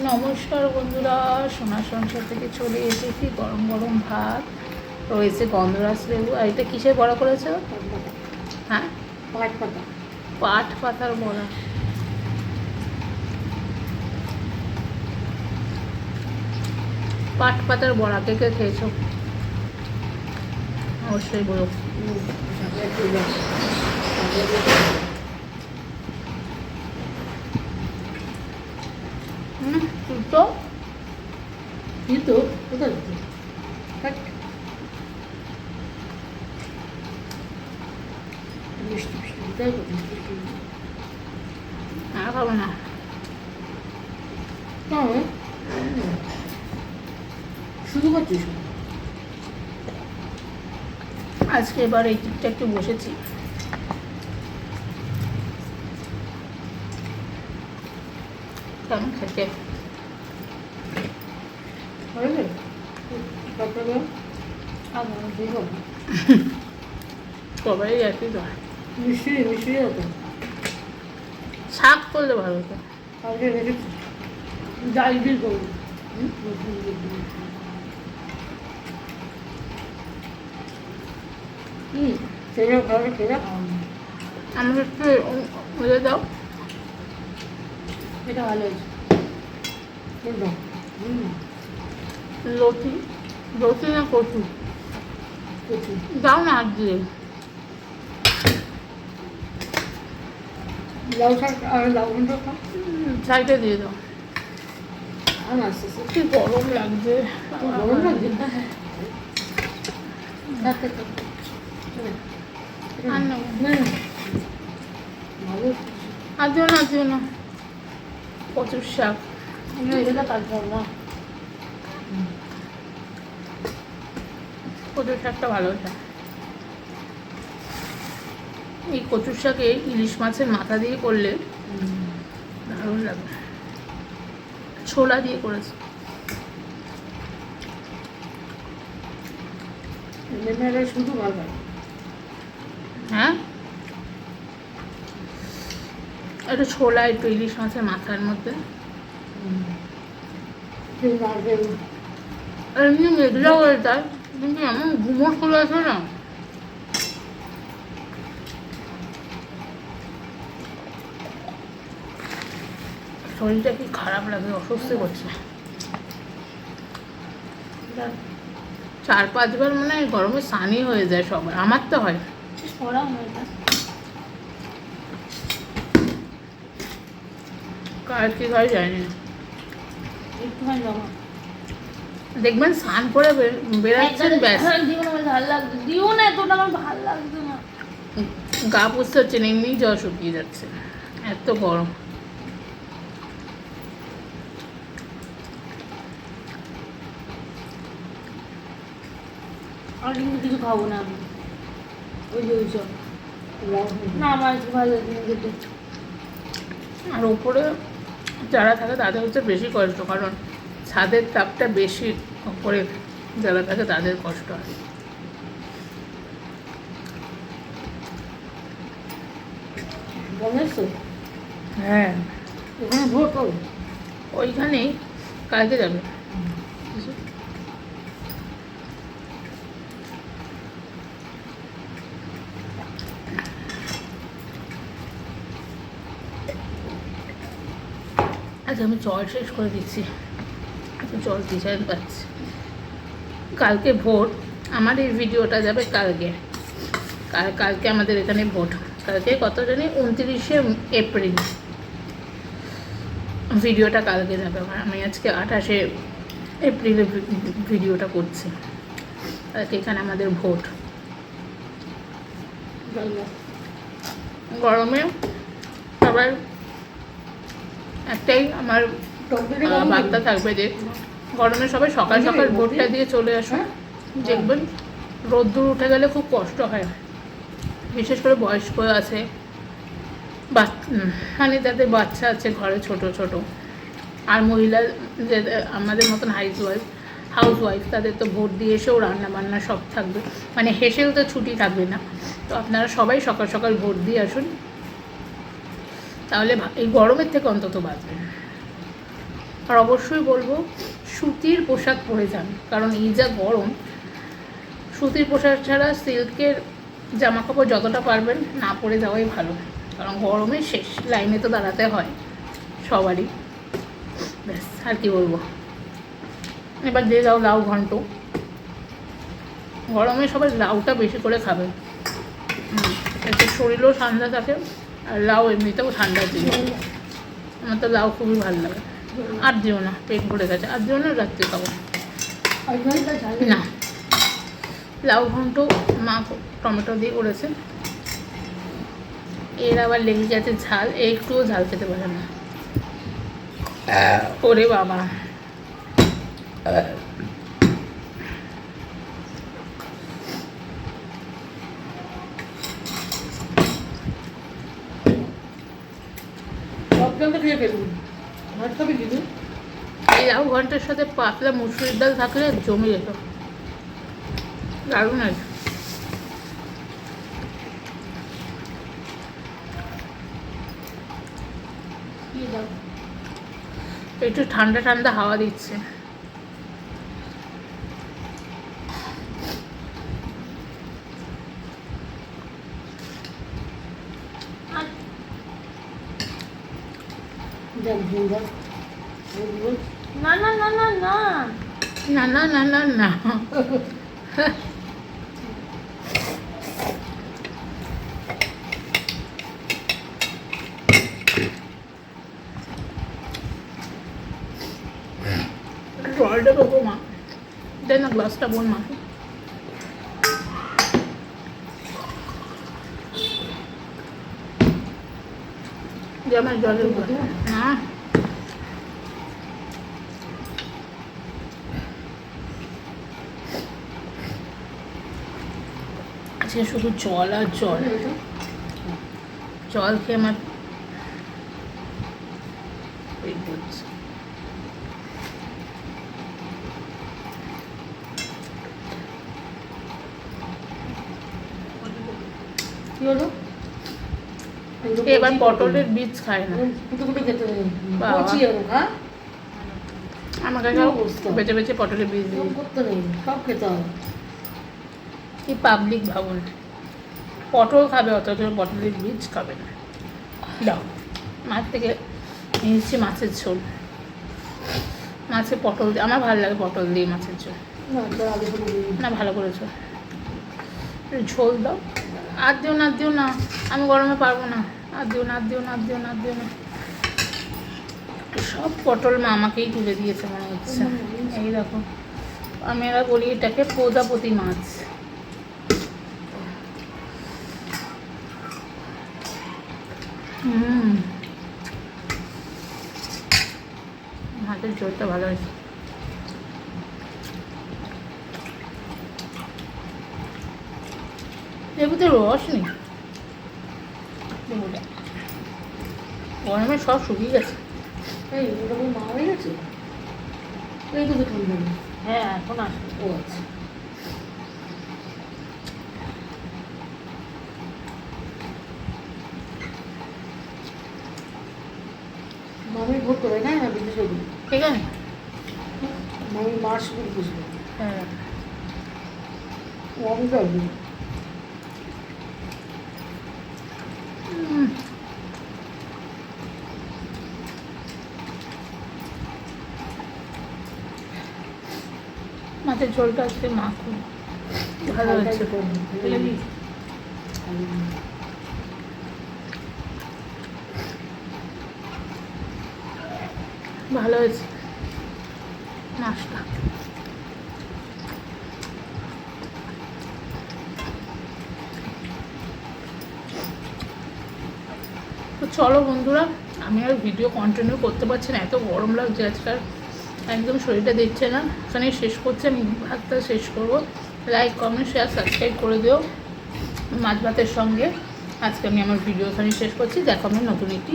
নমস্কার বন্ধুরা, সোনার সংসার থেকে চলে এসেছি। গরম গরম ভাত রয়েছে, গন্ধরাজ লেবু। আর এটা কিসের বড়া করেছো? হ্যাঁ, পাট পাতা। পাট পাতার বড়া। পাট পাতার বড়া কে কে খেয়েছো অবশ্যই বলো। তো কিন্তু কোথায় মিষ্টি মিষ্টি কোথায় আর খাবো না। শুধু করছিস? আজকে এবার এই দিকটা একটু বসেছি। কেমন খেতে? সবাই একই তো। মিষ্টি মিষ্টি হতো। শাক করলে ভালো হতো। ডাল দিয়ে করবো। সেটা ভালো খেয়ে আমাকে একটু ইয়ে দাও। এটা ভালো হয়েছে। লতি লতি না কচু দাও না হাত দিয়ে। লাউ শাক আর লাউ ঘন্ট সাইডে দিয়ে দাও। আস্তে কি গরম লাগছে। গরম লাগছে। আর নেবো না। ভালো আর দিও না, আর দিও না। কচুর শাক এটা কাজ না। কচুর শাকটা ভালো হয়েছে। এই কচুর শাকে ইলিশ মাছের মাথা দিয়ে করলে দারুণ লাগে। ছোলা দিয়ে করেছে। শুধু ভালো হয়। হ্যাঁ, একটু ছোলা, একটু ইলিশ মাছের মাথার মধ্যে। এমনি মেঘলা হয়ে যায়, কিন্তু এমন ঘুমোট চলে আসে না। শরীরটা কি খারাপ লাগে, অস্বস্তি করছে। 4-5 বার মনে হয় গরমে স্নানই হয়ে যায় সবার। আমার তো হয়। কার কি হয় জানি না। দেখবেন স্নান করে বেরাচ্ছেন, ব্যাস গা পুষতে হচ্ছে না, এমনি জ্বর শুকিয়ে যাচ্ছে, এত গরম। আর কিন্তু কিছু খাবো না আমি। ওই যে ওইসব না, আমার একটু ভালো লাগে। আর উপরে যারা থাকে তাদের হচ্ছে বেশি কষ্ট, কারণ ছাদের তাপটা বেশি। উপরে যারা থাকে তাদের কষ্ট হয়। বলেছো? হ্যাঁ, ওখানে ভোট হবে। ওইখানেই কালকে যাবে। আচ্ছা, আমি জল শেষ করে দিচ্ছি, জল দিশাই পাচ্ছি। কালকে ভোট, আমার এই ভিডিওটা যাবে কালকে। কালকে আমাদের এখানে ভোট। কালকে কত জানি 29শে এপ্রিল। ভিডিওটা কালকে যাবে আমার। আমি আজকে 28শে এপ্রিলে ভিডিওটা করছি। কালকে এখানে আমাদের ভোট। গরমে সবার একটাই আমার বার্তা থাকবে যে গরমে সবাই সকাল সকাল ভোটটা দিয়ে চলে আসুন। দেখবেন রোদ্দুর উঠে গেলে খুব কষ্ট হয়, বিশেষ করে বয়স্ক আছে, মানে যাদের বাচ্চা আছে ঘরে ছোট ছোট, আর মহিলা যে আমাদের মতন হাউস ওয়াইফ তাদের তো ভোট দিয়ে এসেও রান্না বান্না সব থাকবে, মানে হেসেও তো ছুটি থাকবে না। তো আপনারা সবাই সকাল সকাল ভোট দিয়ে আসুন, তাহলে এই গরমের থেকে অন্তত বাঁচবেন। আর অবশ্যই বলবো সুতির পোশাক পরে যান, কারণ এই যা গরম, সুতির পোশাক ছাড়া সিল্কের জামা কাপড় যতটা পারবেন না পরে যাওয়াই ভালো, কারণ গরমে শেষ, লাইনে তো দাঁড়াতে হয় সবারই। ব্যাস আর কি বলবো। এবার দিয়ে যাও লাউ ঘন্ট। গরমে সবাই লাউটা বেশি করে খাবে, এতে শরীরও ঠান্ডা থাকে আর লাউ এমনিতেও ঠান্ডা জিনিস। আমার তো লাউ খুবই ভালো লাগে। আর দিও না, পেট ভরে গেছে, আর দিও না, রাত্রে খাবো না। লাউ ঘন্ট মা টমেটো দিয়ে করেছে, এর আবার লেগে গেছে ঝাল, একটুও ঝাল খেতে পারে না। ওরে বাবা, এই লাউ ঘন্টার সাথে পাতলা মুসুরির ডাল থাকলে জমে যেত, দারুণ আছে। একটু ঠান্ডা ঠান্ডা হাওয়া দিচ্ছে। না না না না না না না না না না জলটা দেবো মা, দেন না গ্লাসটা বোন মাকে। আমার জলের না, আজকে শুধু জল আর জল, জল খেয়ে আমার পেট ভরছে। কি হলো? এবার পটলের বীজ খায় না, আমাকে বেঁচে বেঁচে পটলের বীজ দিয়ে সব খেতে হবে। কি পাবলিক ভাবুন, পটল খাবে অথচ পটলের বীজ খাবে না। দাও, মাছ থেকে নিয়েছি মাছের ঝোল, মাছে পটল দিয়ে, আমার ভালো লাগে পটল দিয়ে মাছের ঝোল। না ভালো করেছো, ঝোল দাও। আর দিও না, দিও না, আমি গরমে পারবো না, আর দিও না, দিও না, দিও না, দিও না। সব পটল মা আমাকেই তুলে দিয়েছে মনে হচ্ছে। এই দেখো, আমি এরা বলি এটাকে প্রজাপতি মাছ। মাছের ঝোলটা ভালো হয়েছে। লেবুতে রস নেই, লেবুটা গরমে সব শুকিয়ে গেছে। এই ওরকম মা হয়ে গেছে, এই তো দেখুন। হ্যাঁ এখন আসবে। ও আচ্ছা, মামি ভোট করে না বিদেশ হয়ে গেল, ঠিক আছে, মামি মার্চ করে বুঝবে। হ্যাঁ মামি যাবে মাছের ঝোলটা আজকে মা খুব ভালো হয়েছে। ভালো হয়েছে মাছটা। তো চলো বন্ধুরা, আমি আর ভিডিও কন্টিনিউ করতে পারছি না, এত গরম লাগছে আজকাল, একদম শরীরটা দিচ্ছে না। ওখানে শেষ করছি, আমি ভাতটা শেষ করবো। লাইক কমেন্ট শেয়ার সাবস্ক্রাইব করে দিও মাছ ভাতের সঙ্গে। আজকে আমি আমার ভিডিও ওখানে শেষ করছি, দেখো আমি নতুন একটি